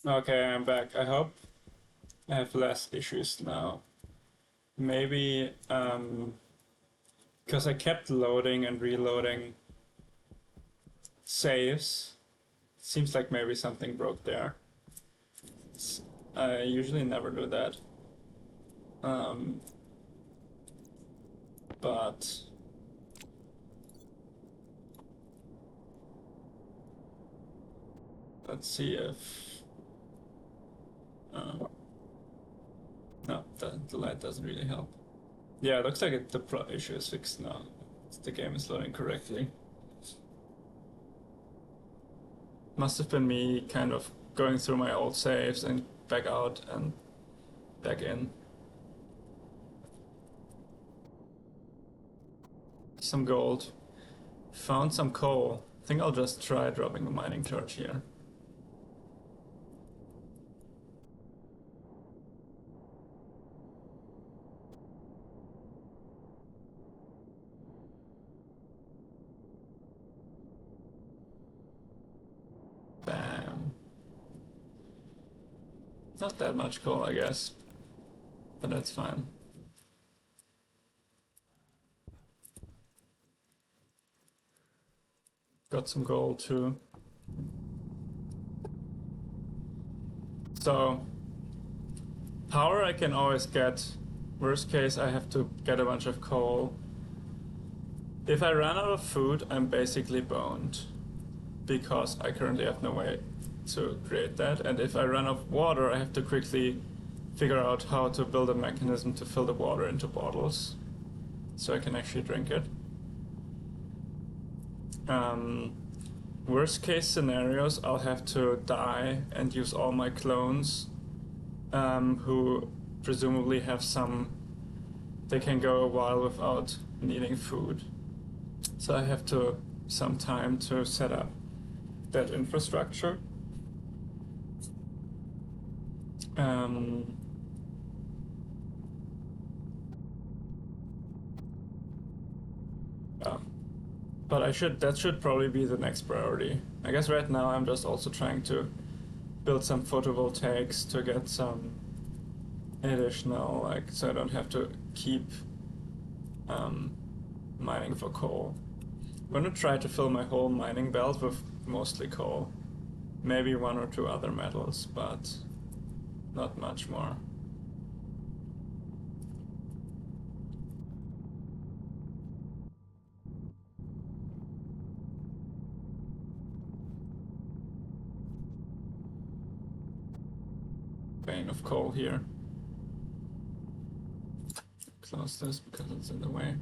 Okay, I'm back. I hope I have less issues now. Maybe because I kept loading and reloading saves. Seems like maybe something broke there. I usually never do that. Um, but let's see if uh, no, the light doesn't really help. Yeah, it looks like the issue is fixed now. The game is loading correctly. Must have been me kind of going through my old saves and back out and back in. Some gold. Found some coal. I think I'll just try dropping a mining torch here. Bam. Not that much coal, I guess. But that's fine. Got some gold too. So, power I can always get. Worst case, I have to get a bunch of coal. If I run out of food, I'm basically boned. Because I currently have no way to create that. And if I run out of water, I have to quickly figure out how to build a mechanism to fill the water into bottles so I can actually drink it. Worst case scenarios, I'll have to die and use all my clones who presumably have some. They can go a while without needing food. So I have to some time to set up that infrastructure. Yeah. But that should probably be the next priority. I guess right now I'm just also trying to build some photovoltaics to get some additional, like, so I don't have to keep mining for coal. I'm gonna try to fill my whole mining belt with mostly coal. Maybe one or two other metals, but not much more. Vein of coal here. Close this because it's in the way.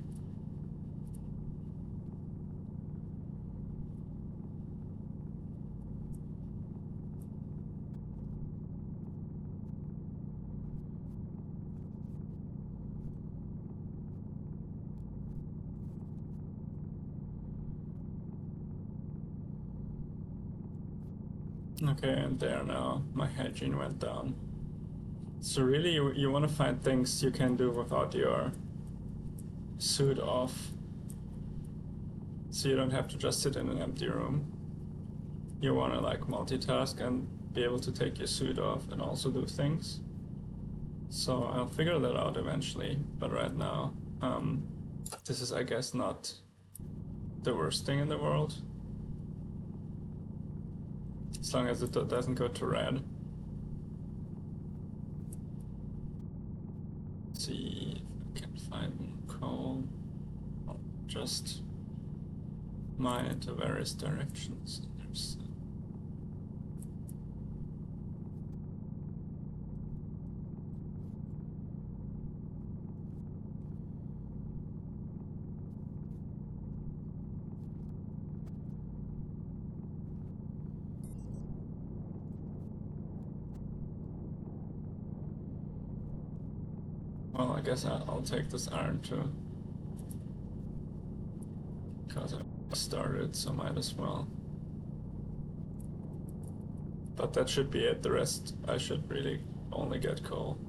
Okay, and there now, my hygiene went down. So really, you want to find things you can do without your suit off. So you don't have to just sit in an empty room. You want to like multitask and be able to take your suit off and also do things. So I'll figure that out eventually, but right now, this is, I guess, not the worst thing in the world. As long as it doesn't go to red. Let's see if I can find coal. I'll just mine into various directions. There's well, I guess I'll take this iron too. Because I started, so might as well. But that should be it. The rest, I should really only get coal.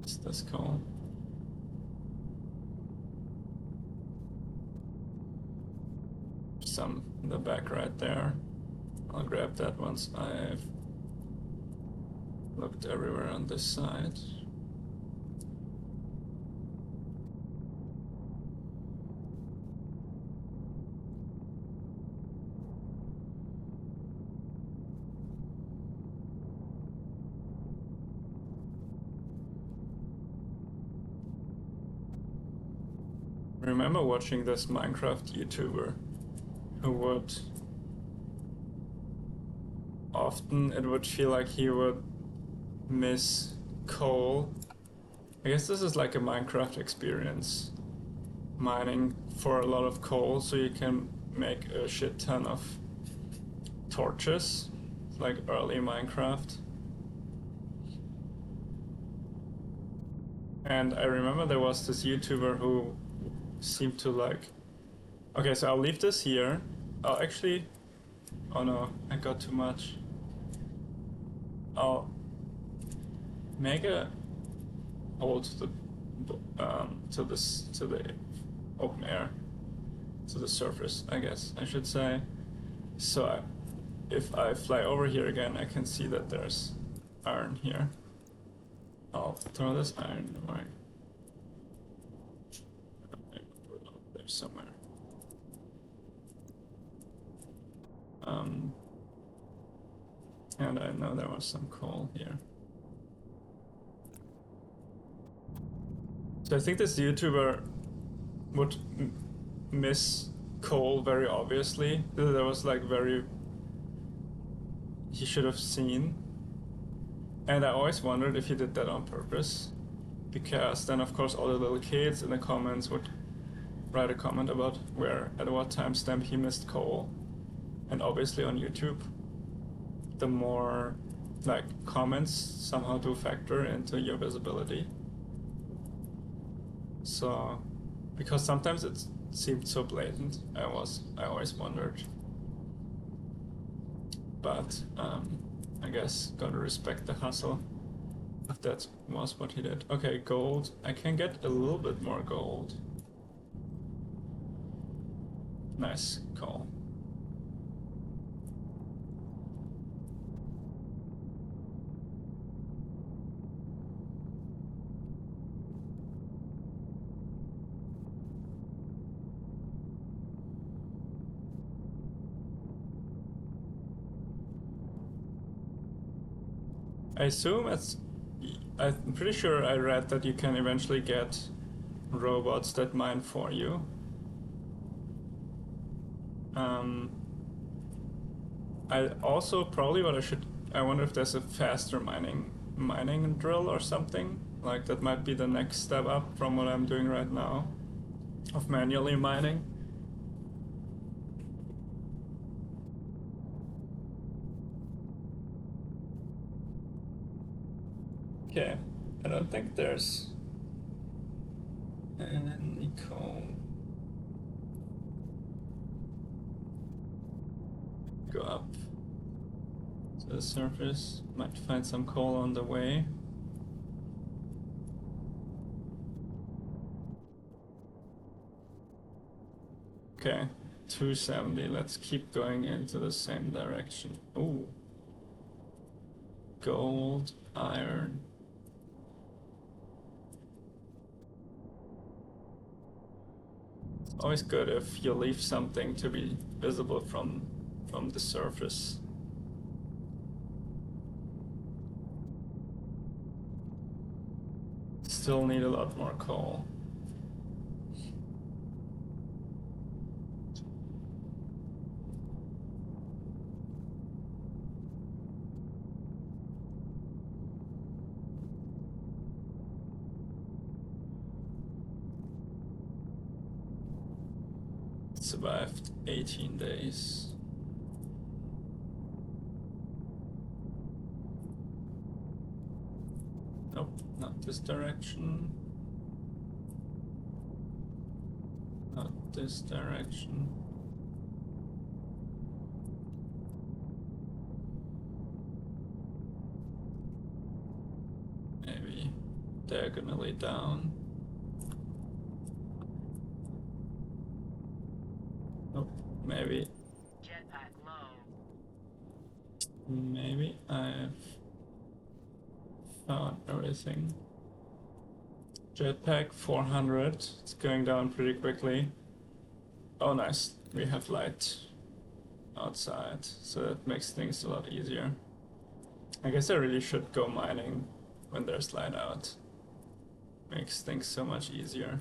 Is this coal? some in the back right there. I'll grab that once I've looked everywhere on this side. I remember watching this Minecraft YouTuber who would often, it would feel like he would miss coal. I guess this is like a Minecraft experience. Mining for a lot of coal so you can make a shit ton of torches, like early Minecraft. And I remember there was this YouTuber who seemed to like... Okay, so I'll leave this here. I'll actually... Oh no, I got too much. I'll make a hole to the open air, to the surface, I guess I should say. So if I fly over here again, I can see that there's iron here. I'll throw this iron away. There's somewhere. And I know there was some coal here. So I think this YouTuber would miss coal very obviously. There was like he should have seen. And I always wondered if he did that on purpose. Because then of course all the little kids in the comments would write a comment about where, at what timestamp he missed coal. And obviously on YouTube, the more like comments somehow do factor into your visibility. So, because sometimes it seemed so blatant, I always wondered. But I guess gotta respect the hustle. If that was what he did. Okay, gold. I can get a little bit more gold. Nice call. I assume I'm pretty sure I read that you can eventually get robots that mine for you. I also probably I wonder if there's a faster mining drill or something. Like that might be the next step up from what I'm doing right now of manually mining. Okay, I don't think there's any coal. Go up to the surface, might find some coal on the way. Okay, 270, let's keep going into the same direction. Ooh. Gold, iron. It's always good if you leave something to be visible from the surface. Still need a lot more coal. Survived 18 days. Nope, not this direction. Not this direction. Maybe diagonally down. Maybe. Jetpack low. Maybe I've found everything. Jetpack 400. It's going down pretty quickly. Oh, nice. We have light outside, so that makes things a lot easier. I guess I really should go mining when there's light out. Makes things so much easier.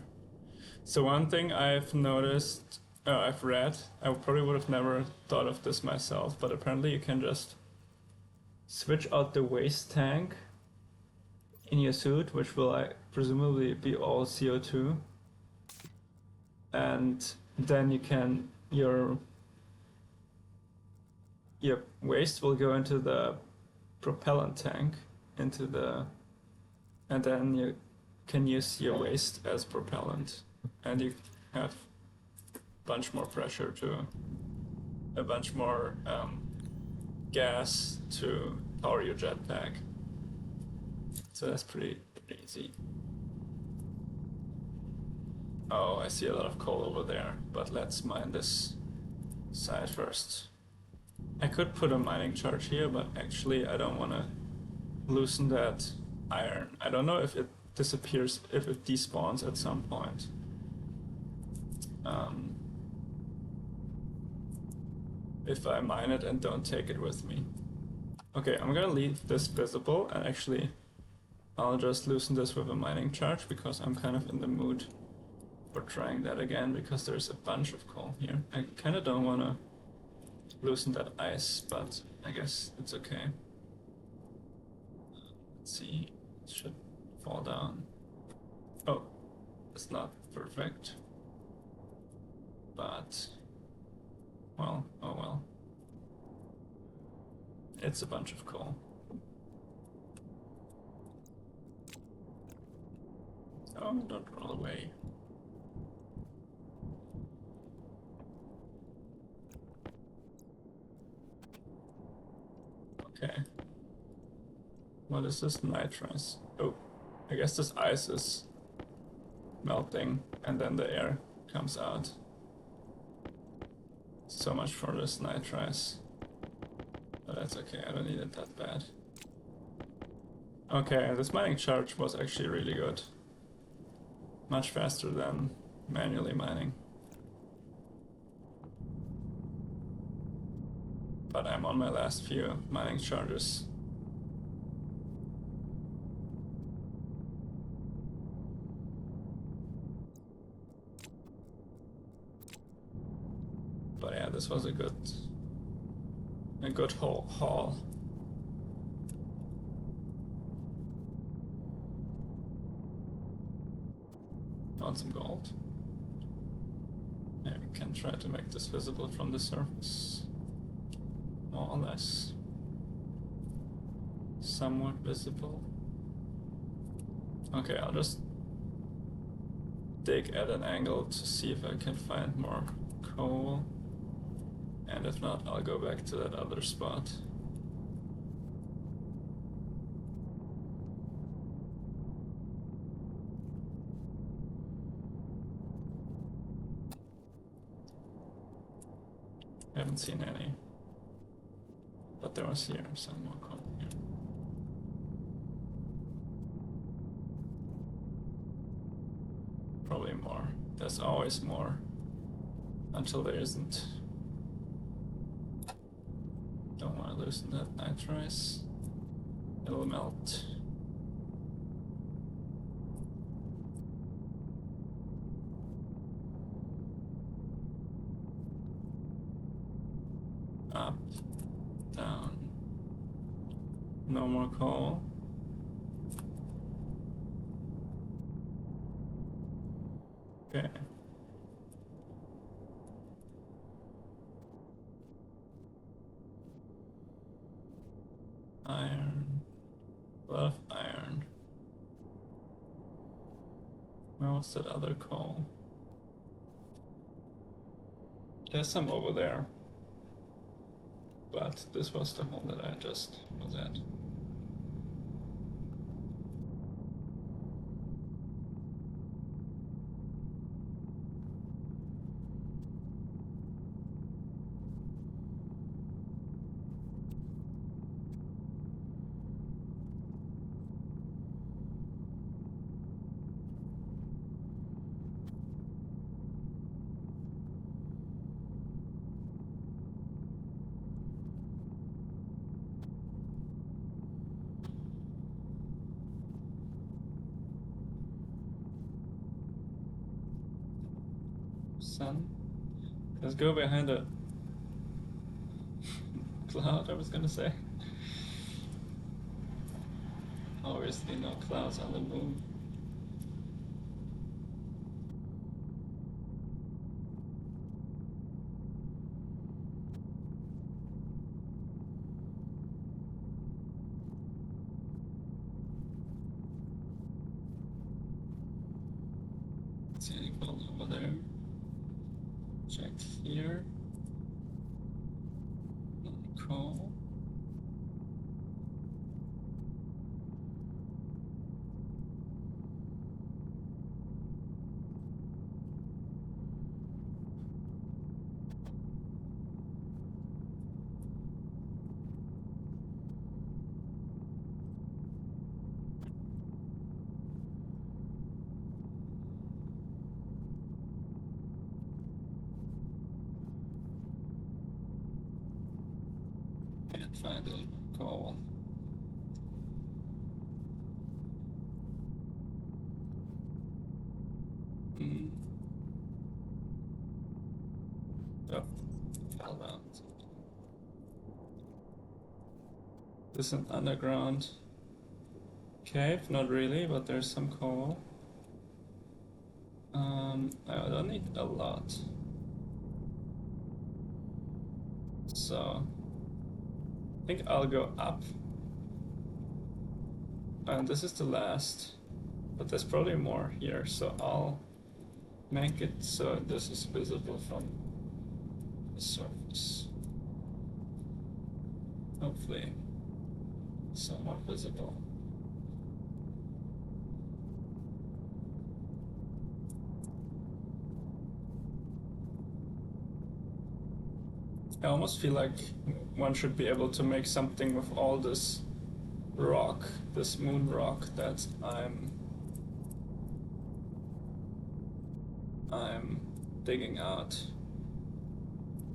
So one thing I've noticed, I've read, I probably would have never thought of this myself, but apparently you can just switch out the waste tank in your suit, which will presumably be all CO2, and then you can your waste will go into the propellant tank, and then you can use your waste as propellant, and you have a bunch more pressure to a bunch more gas to power your jetpack. So that's pretty easy. Oh, I see a lot of coal over there, but let's mine this side first. I could put a mining charge here, but actually I don't want to loosen that iron. I don't know if it disappears, if it despawns at some point. If I mine it and don't take it with me. Okay, I'm gonna leave this visible, and actually I'll just loosen this with a mining charge because I'm kind of in the mood for trying that again because there's a bunch of coal here. I kind of don't want to loosen that ice, but I guess it's okay. Let's see, it should fall down. Oh, it's not perfect. But, well, oh well. It's a bunch of coal. Oh, don't roll away. Okay. What is this nitrous? Oh, I guess this ice is melting and then the air comes out. So much for this nitrous. But that's okay, I don't need it that bad. Okay, this mining charge was actually really good. Much faster than manually mining. But I'm on my last few mining charges. But yeah, this was a good haul. Found some gold. Yeah, we can try to make this visible from the surface. More or less. Somewhat visible. Okay, I'll just dig at an angle to see if I can find more coal. And if not, I'll go back to that other spot. Haven't seen any. But there was here some more coal here. Probably more. There's always more. Until there isn't. Don't want to loosen that nitrous. It'll melt. Up, down. No more coal. Okay. Iron. Love iron. Where was that other coal? There's some over there. But this was the hole that I just was at. sun. Let's go behind a cloud, I was gonna say. Obviously no clouds on the moon. See any cold over there? Check here. Coal. Can't find a coal. Hmm. Oh, fell down. This is an underground cave, not really, but there's some coal. I don't need a lot. So I think I'll go up. And this is the last, but there's probably more here, so I'll make it so this is visible from the surface. Hopefully somewhat visible. I almost feel like one should be able to make something with all this rock, this moon rock that I'm digging out.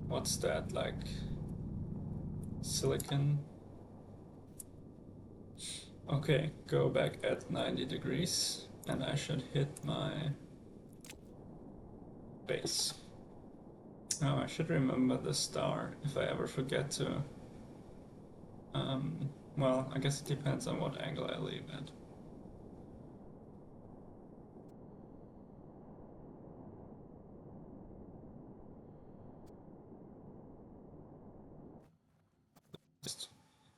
What's that, like silicon? Okay, go back at 90 degrees and I should hit my base. Oh, I should remember the star if I ever forget to. Well, I guess it depends on what angle I leave it.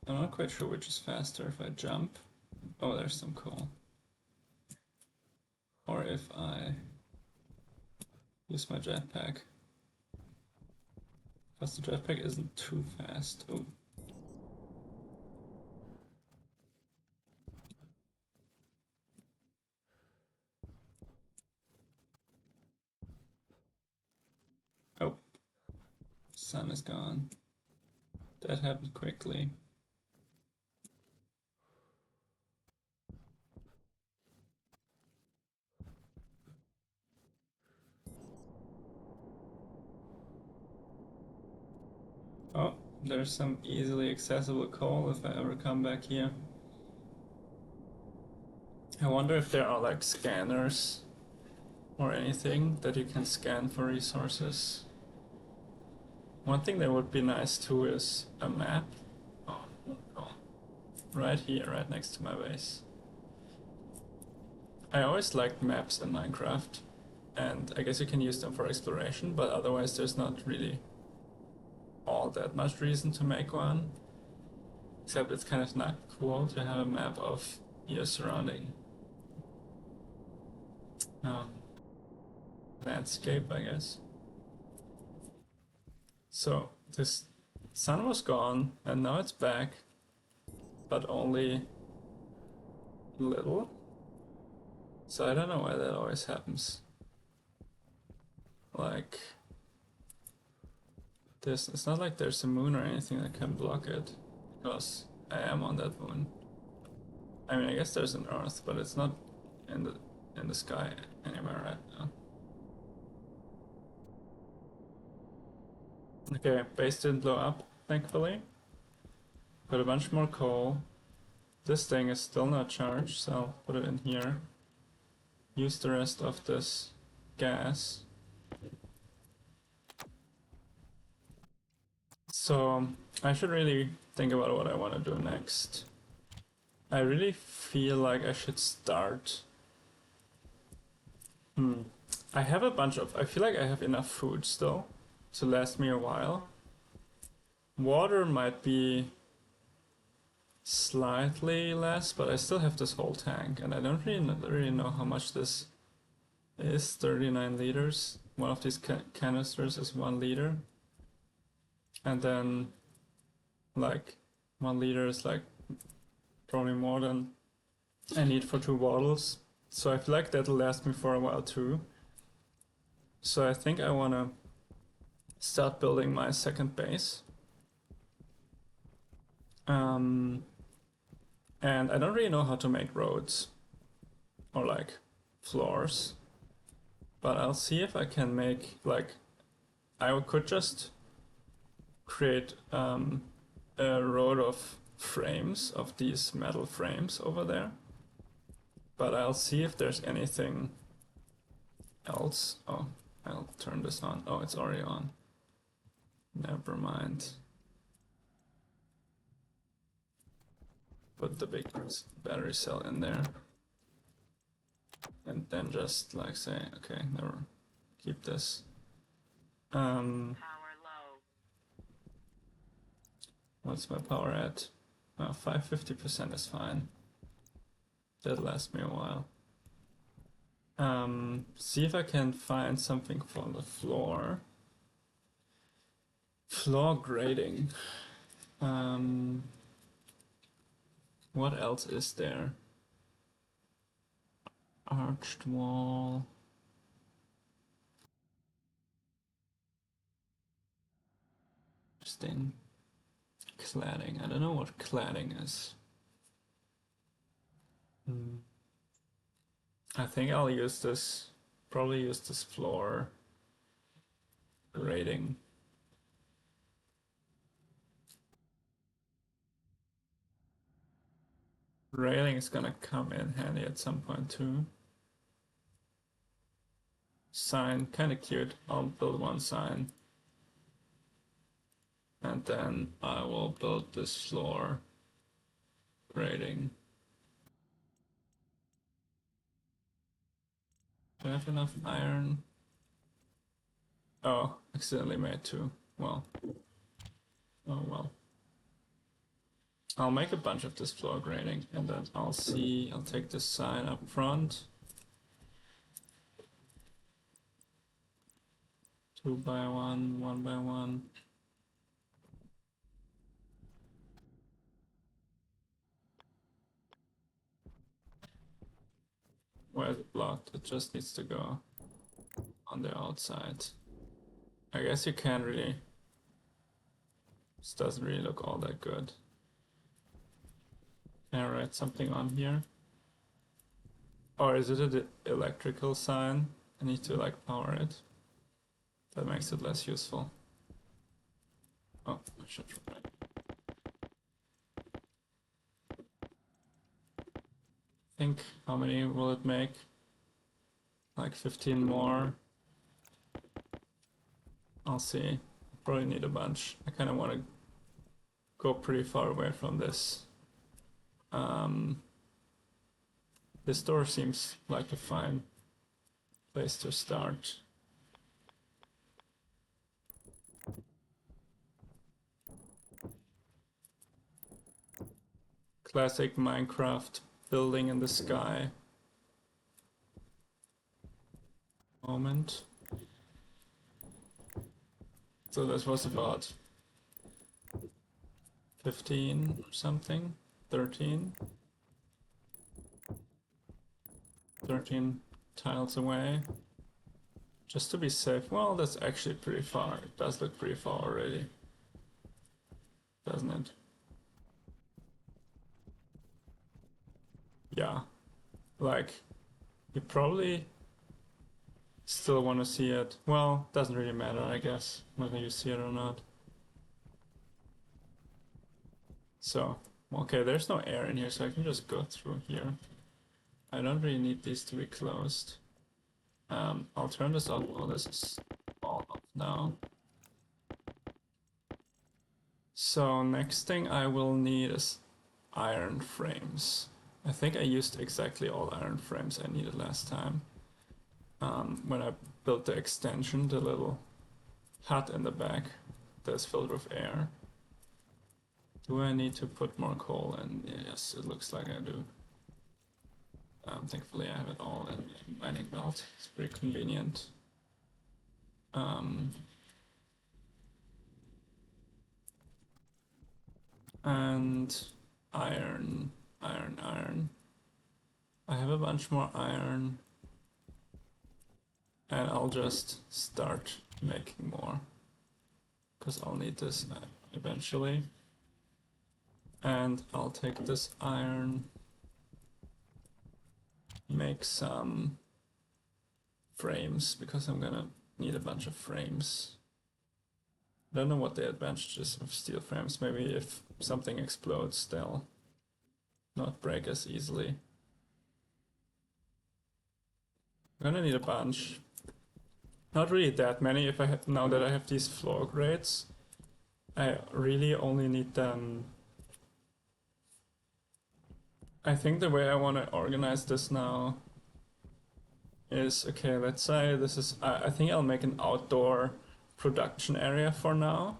I'm not quite sure which is faster, if I jump. Oh, there's some coal. Or if I use my jetpack. Because the jetpack isn't too fast. Ooh. Oh. Sun is gone. That happened quickly. Oh, there's some easily accessible coal if I ever come back here. I wonder if there are like scanners or anything that you can scan for resources. One thing that would be nice too is a map. Oh, cool. Right here, right next to my base. I always liked maps in Minecraft, and I guess you can use them for exploration, but otherwise there's not really all that much reason to make one. Except it's kind of not cool to have a map of your surrounding landscape, I guess. So this sun was gone, and now it's back, but only little. So I don't know why that always happens. Like, it's not like there's a moon or anything that can block it, because I am on that moon. I mean, I guess there's an Earth, but it's not in the sky anywhere right now. Okay, base didn't blow up, thankfully. Put a bunch more coal. This thing is still not charged, so I'll put it in here. Use the rest of this gas. So I should really think about what I want to do next. I really feel like I should start. I have a bunch of. I feel like I have enough food still to last me a while. Water might be slightly less, but I still have this whole tank, and I don't really know how much this is. 39 liters. One of these canisters is 1 liter, and then like 1 liter is like probably more than I need for 2 bottles. So I feel like that'll last me for a while too. So I think I wanna start building my second base. And I don't really know how to make roads or like floors, but I'll see if I can make like I could just create a road of frames of these metal frames over there, but I'll see if there's anything else. Oh, I'll turn this on. Oh, it's already on. Never mind. Put the big battery cell in there. And then just like say, okay, never keep this. What's my power at? 550% is fine. That'll last me a while. See if I can find something for the floor. Floor grading. What else is there? Arched wall. Interesting. Cladding. I don't know what cladding is. I think I'll use this. Probably use this floor grading. Railing is gonna come in handy at some point too. Sign, kinda cute. I'll build one sign. And then I will build this floor grading. Do I have enough iron? Oh, accidentally made two. Well. Oh well. I'll make a bunch of this floor grading and then I'll take this sign up front. 2 by 1, 1 by 1. Where is it blocked? It just needs to go on the outside. I guess you can't really. This doesn't really look all that good. Can I write something on here? Or is it an electrical sign? I need to like power it. That makes it less useful. Oh, I should try. Think how many will it make? Like 15 more. I'll see. Probably need a bunch. I kind of want to go pretty far away from this. This door seems like a fine place to start. Classic Minecraft building in the sky moment. So this was about 15 or something, 13. 13 tiles away. Just to be safe. Well, that's actually pretty far. It does look pretty far already. Doesn't it? Yeah. Like, you probably still want to see it. Well, doesn't really matter, I guess, whether you see it or not. So, okay, there's no air in here, so I can just go through here. I don't really need these to be closed. I'll turn this off. Oh, this is all off now. So next thing I will need is iron frames. I think I used exactly all iron frames I needed last time. When I built the extension, the little hut in the back that's filled with air. Do I need to put more coal in? Yes, it looks like I do. Thankfully I have it all in mining belt. It's pretty convenient. And iron. I have a bunch more iron. And I'll just start making more. Because I'll need this eventually. And I'll take this iron, make some frames, because I'm gonna need a bunch of frames. I don't know what the advantages of steel frames. Maybe if something explodes, they'll not break as easily. I'm gonna need a bunch. Not really that many. If I have, now that I have these floor grades, I really only need them. I think the way I want to organize this now is, okay, let's say this is, I think I'll make an outdoor production area for now.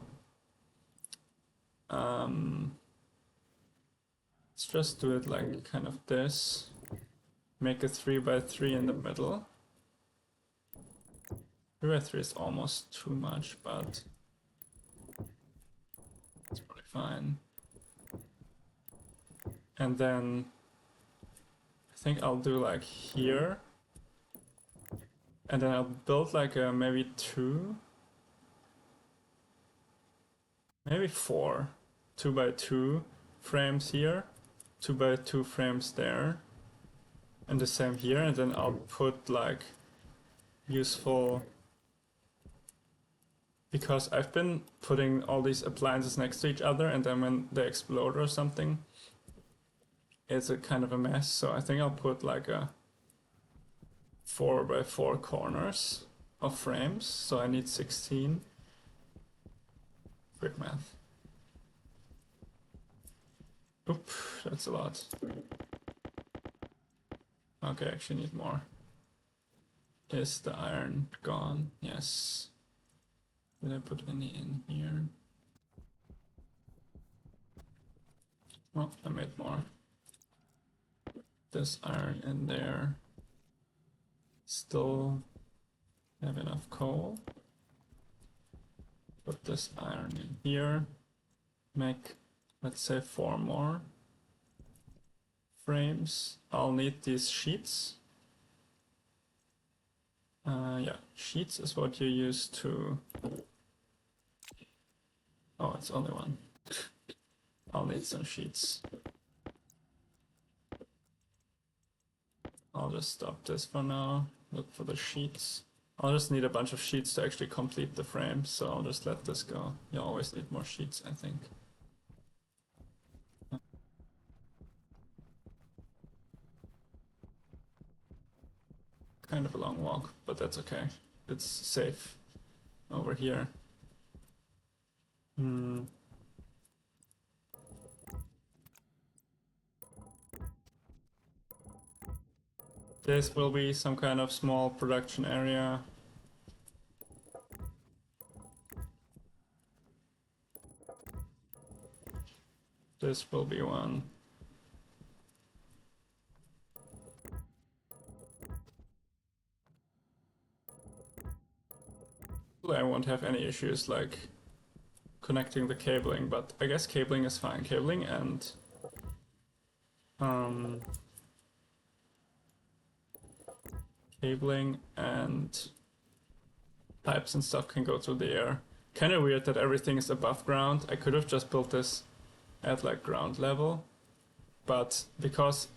Let's just do it like kind of this. Make a 3x3 in the middle. 3x3 is almost too much, but it's probably fine. And then I think I'll do like here. And then I'll build like a maybe 2, maybe 4 2x2 frames here, 2x2 frames there, and the same here. And then I'll put like useful, because I've been putting all these appliances next to each other, and then when they explode or something, it's a kind of a mess. So I think I'll put like a 4x4 corners of frames. So I need 16. Quick math. Oop, that's a lot. Okay, I actually need more. Is the iron gone? Yes. Did I put any in here? Oh, I made more. This iron in there. Still have enough coal. Put this iron in here. Make, let's say, 4 more frames. I'll need these sheets. Yeah, sheets is what you use to... Oh, it's only one. I'll need some sheets. I'll just stop this for now. Look for the sheets. I'll just need a bunch of sheets to actually complete the frame, so I'll just let this go. You always need more sheets, I think. Kind of a long walk, but that's okay. It's safe over here. This will be some kind of small production area. This will be one. I won't have any issues like connecting the cabling, but I guess cabling is fine. Cabling and pipes and stuff can go through the air. Kind of weird that everything is above ground. I could have just built this at like ground level, but because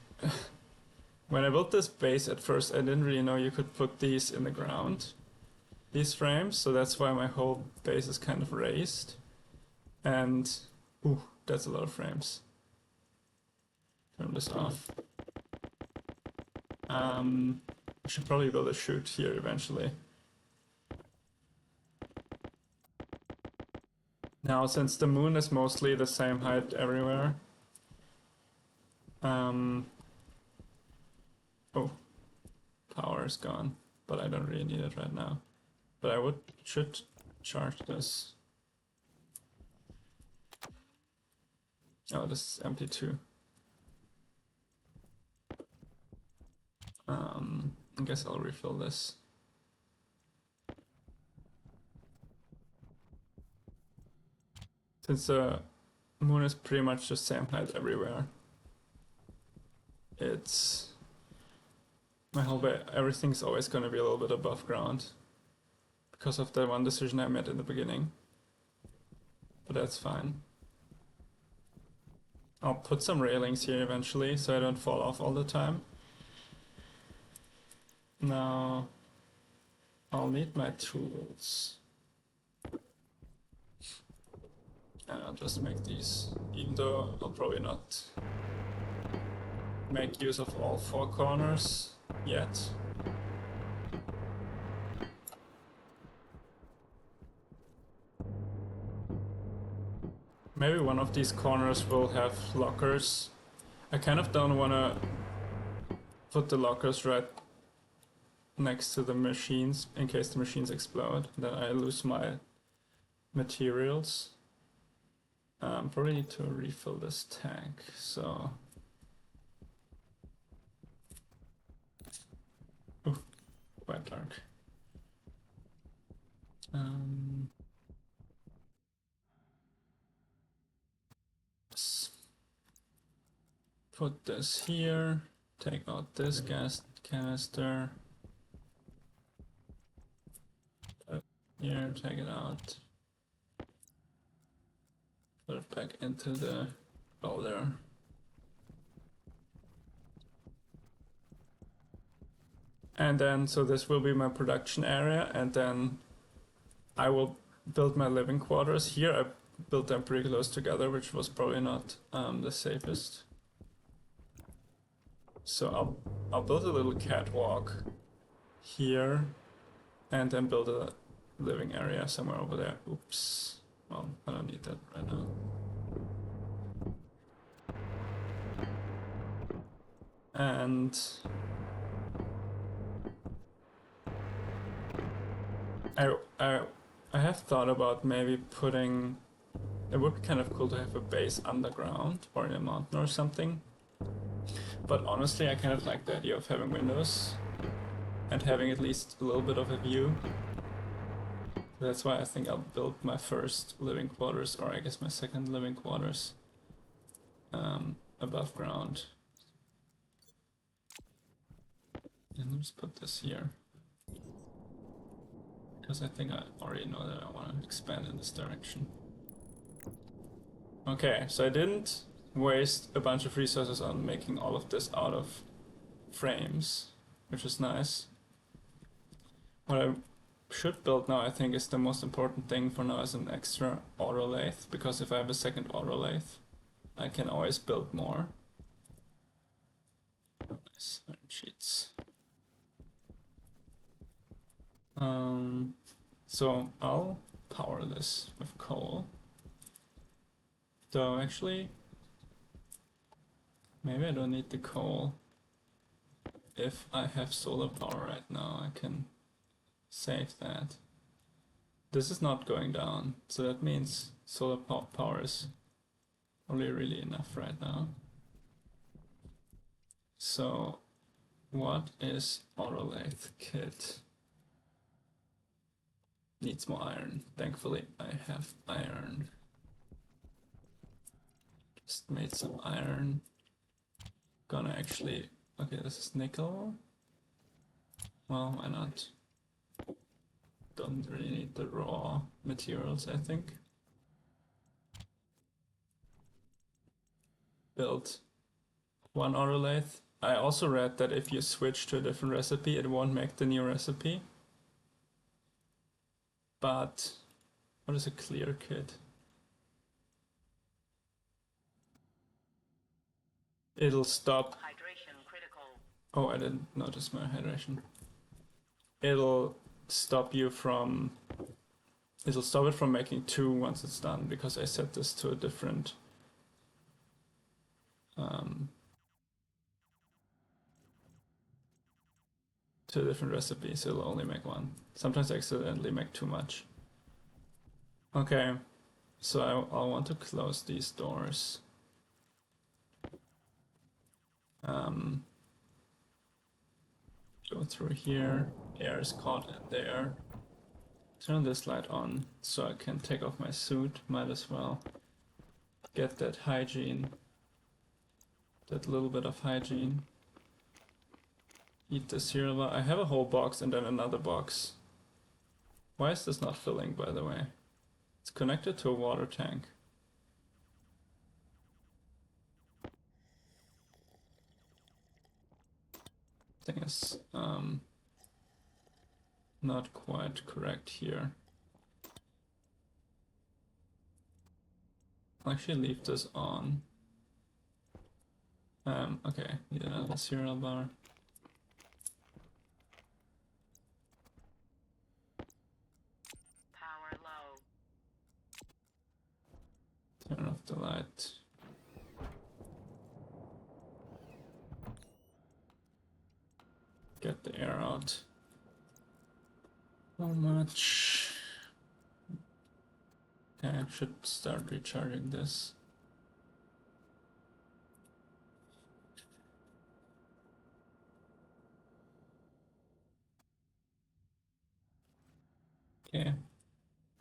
when I built this base at first, I didn't really know you could put these in the ground, these frames, so that's why my whole base is kind of raised. And ooh, that's a lot of frames. Turn this off. I should probably build a chute here eventually. Now, since the moon is mostly the same height everywhere, oh, power is gone, but I don't really need it right now. But I should charge this. Oh, this is empty too. I guess I'll refill this. Since the moon is pretty much the same height everywhere, it's my whole everything's always going to be a little bit above ground because of the one decision I made in the beginning. But that's fine. I'll put some railings here eventually so I don't fall off all the time. Now I'll need my tools. And I'll just make these, even though I'll probably not make use of all 4 corners yet. Maybe one of these corners will have lockers. I kind of don't want to put the lockers right next to the machines in case the machines explode. Then I lose my materials. Probably need to refill this tank, so... Ooh, quite dark. Put this here, take out this gas canister. Here, take it out. Put it back into the loader. And then, so this will be my production area, and then I will build my living quarters. Here I built them pretty close together, which was probably not the safest. So I'll build a little catwalk here, and then build a living area somewhere over there. Oops. Well, I don't need that right now. And I have thought about maybe putting... It would be kind of cool to have a base underground or in a mountain or something. But honestly, I kind of like the idea of having windows and having at least a little bit of a view. That's why I think I'll build my first living quarters, or I guess my second living quarters, above ground. And let's put this here. Because I think I already know that I want to expand in this direction. Okay, so I didn't waste a bunch of resources on making all of this out of frames, which is nice. What I should build now, I think, is the most important thing for now, is an extra auto lathe, because if I have a second auto lathe, I can always build more. Nice iron sheets. So I'll power this with coal. Though actually, maybe I don't need the coal. If I have solar power right now, I can save that. This is not going down, so that means solar power is only really enough right now. So what is autolathe kit? Needs more iron. Thankfully I have iron. Just made some iron. Gonna actually... Okay, this is nickel. Well, why not? Don't really need the raw materials, I think. Build one autolathe. I also read that if you switch to a different recipe, it won't make the new recipe. But what is a clear kit? It'll stop. Hydration critical. Oh, I didn't notice my hydration. It'll stop you from It'll stop it from making 2 once it's done because I set this to a different recipe, so it'll only make 1. Sometimes I accidentally make too much. Okay, so I'll want to close these doors. Go through here, air is caught in there. Turn this light on so I can take off my suit, might as well. Get that hygiene, that little bit of hygiene. Eat the cereal bar. I have a whole box and then another box. Why is this not filling, by the way? It's connected to a water tank. Thing is not quite correct here. I'll actually leave this on. Okay, need another cereal bar. Power low. Turn off the light. Get the air out. How much? Okay, I should start recharging this. Okay.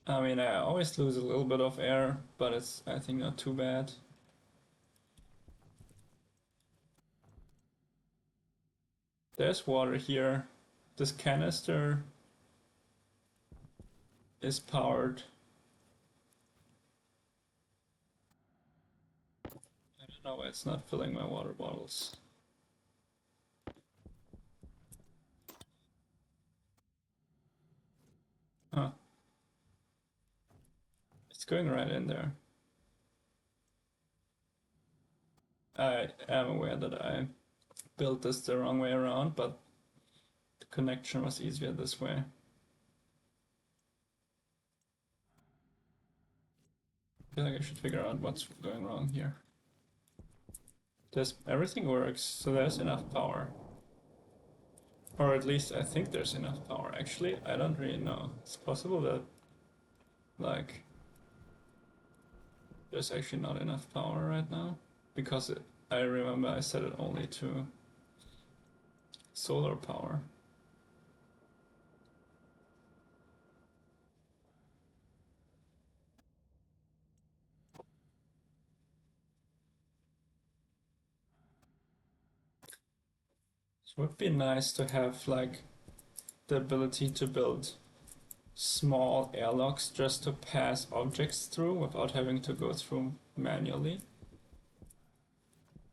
I mean, I always lose a little bit of air, but it's, I think, not too bad. There's water here. This canister is powered. I don't know why it's not filling my water bottles. Huh. It's going right in there. I am aware that I built this the wrong way around, but the connection was easier this way. I feel like I should figure out what's going wrong here. Everything works, so there's enough power. Or at least I think there's enough power. Actually, I don't really know. It's possible that, like, there's actually not enough power right now. Because I remember I set it only to solar power. It would be nice to have, like, the ability to build small airlocks just to pass objects through without having to go through manually.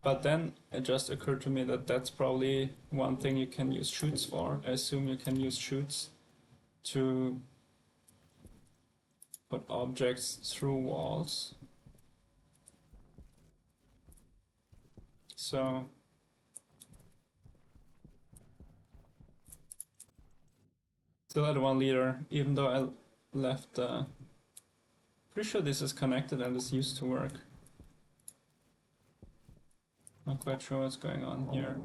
But then it just occurred to me that that's probably one thing you can use chutes for. I assume you can use chutes to put objects through walls. So still at 1 liter, even though I left pretty sure this is connected and this used to work. Not quite sure what's going on here.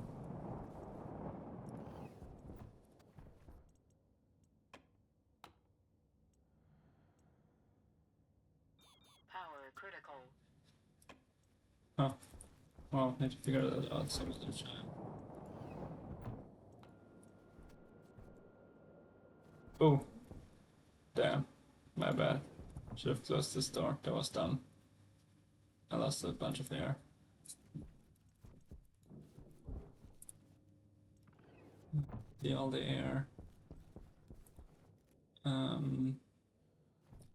Power critical. Huh. Well, need to figure that out some other time. Oh. Damn. My bad. Should have closed this door. That was dumb. I lost a bunch of air. All the air.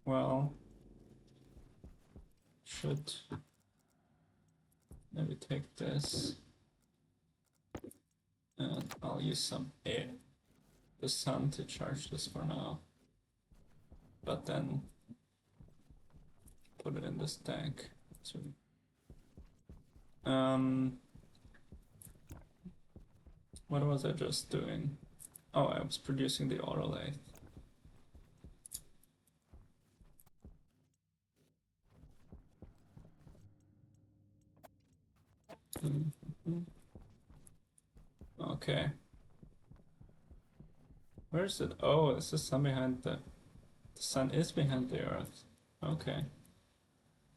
Well, should maybe take this and I'll use some air, the sun to charge this for now, but then put it in this tank. So, what was I just doing? Oh, I was producing the auto lathe. Okay. Where is it? Oh, it's the sun behind the sun is behind the Earth. Okay.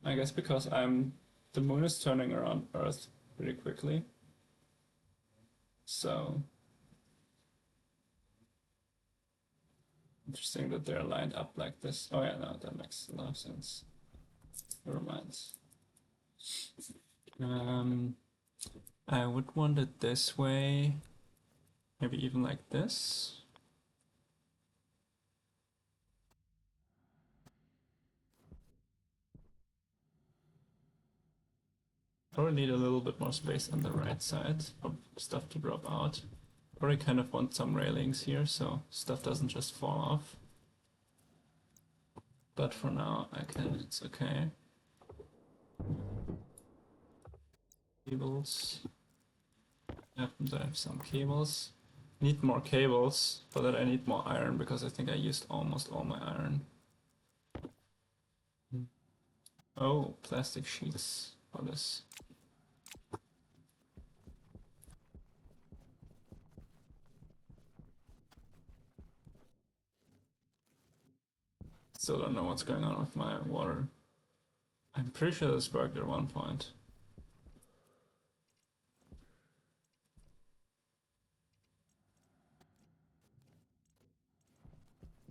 I guess because the moon is turning around Earth pretty quickly. So interesting that they're lined up like this. Oh yeah, no, that makes a lot of sense. Never mind. I would want it this way. Maybe even like this. Probably need a little bit more space on the right side for stuff to drop out. Probably kind of want some railings here so stuff doesn't just fall off. But for now, it's okay. Cables. Happens I have some cables. Need more cables, for that I need more iron because I think I used almost all my iron. Oh, plastic sheets for this. Still don't know what's going on with my water. I'm pretty sure this worked at one point.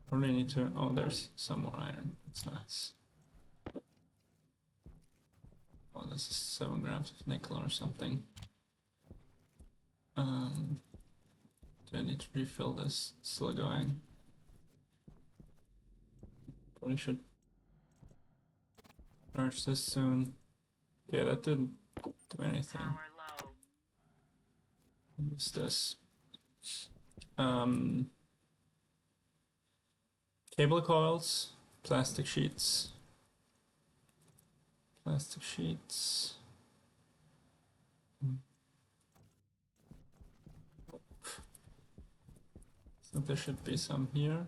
Probably need to. Oh, there's some more iron. That's nice. Oh, this is 7 grams of nickel or something. Do I need to refill this? It's still going. Probably should charge this soon. Yeah, that didn't do anything. Power low. Use this. Cable coils, plastic sheets. Plastic sheets. So there should be some here.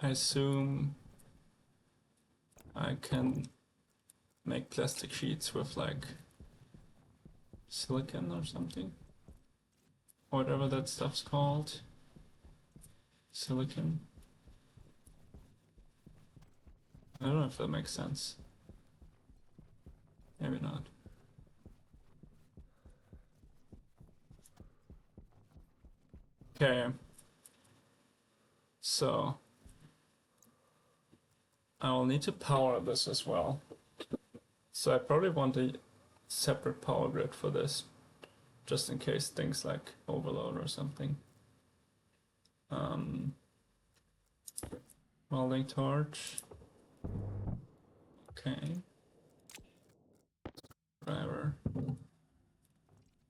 I assume I can make plastic sheets with like silicon or something. Whatever that stuff's called. Silicon. I don't know if that makes sense. Maybe not. Okay. So I will need to power this as well. So I probably want a separate power grid for this, just in case things like overload or something. Welding torch. Okay. Driver.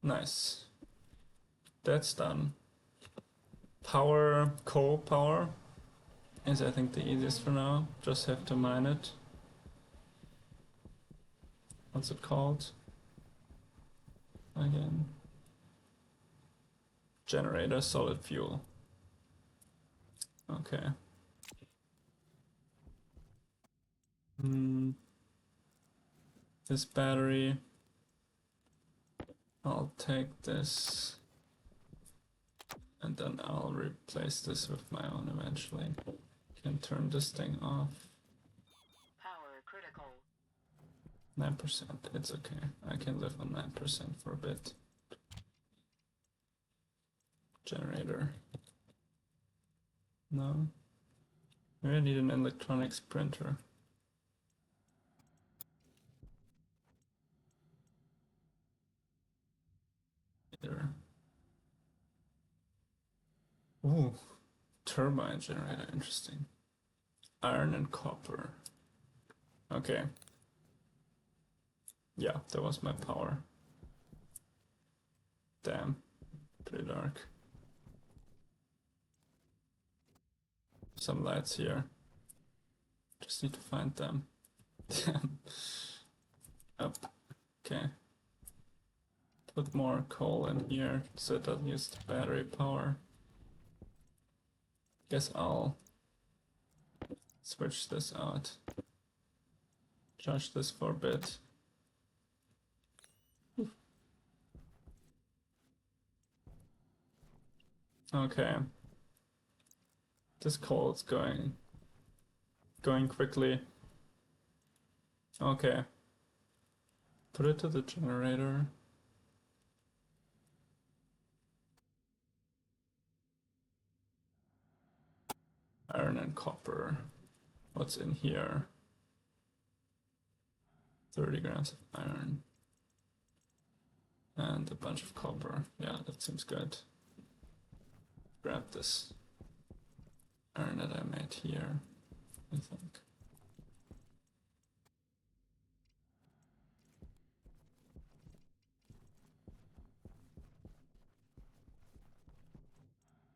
Nice. That's done. Power, coal power is I think the easiest for now. Just have to mine it. What's it called? Again. Generator, solid fuel. Okay. This battery. I'll take this. And then I'll replace this with my own eventually. Can turn this thing off. Power critical. 9%, it's okay. I can live on 9% for a bit. Generator. No. Maybe I need an electronics printer. Either. Ooh, turbine generator, interesting. Iron and copper. Okay. Yeah, that was my power. Damn, pretty dark. Some lights here. Just need to find them. Damn. Up. Okay. Put more coal in here so it doesn't use the battery power. Guess I'll switch this out. Charge this for a bit. Okay. This coal is going quickly. Okay. Put it to the generator. Iron and copper. What's in here? 30 grams of iron. And a bunch of copper. Yeah, that seems good. Grab this iron that I made here, I think.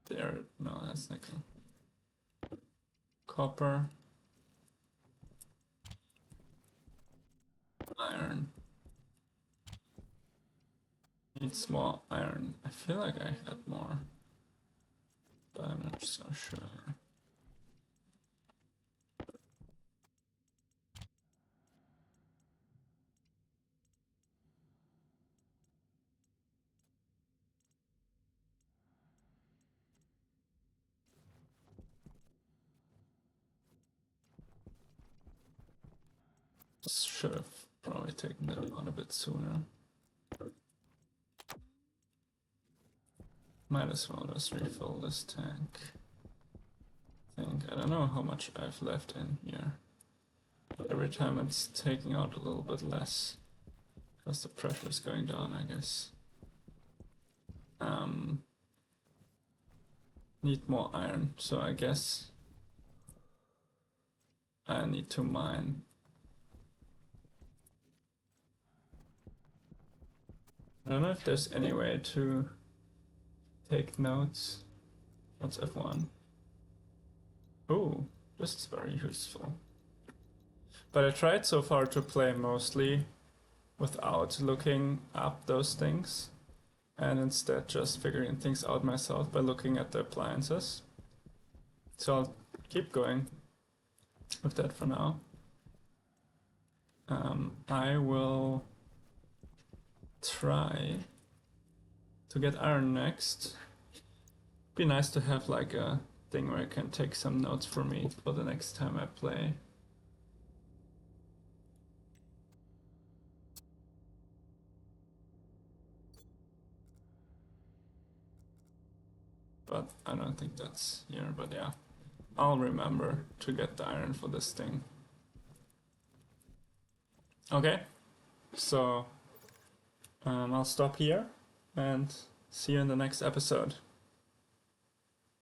There, no, that's nickel. Copper. Iron. Needs more iron. I feel like I had more, but I'm not so sure. Should have probably taken that on a bit sooner. Might as well just refill this tank. I don't know how much I've left in here. But every time it's taking out a little bit less. Because the pressure is going down, I guess. Need more iron, so I guess I need to mine. I don't know if there's any way to take notes. What's F1? Oh, this is very useful. But I tried so far to play mostly without looking up those things, and instead just figuring things out myself by looking at the appliances. So I'll keep going with that for now. I will try to get iron next. Be nice to have like a thing where I can take some notes for me for the next time I play. But I don't think that's here, but yeah. I'll remember to get the iron for this thing. Okay, so I'll stop here and see you in the next episode.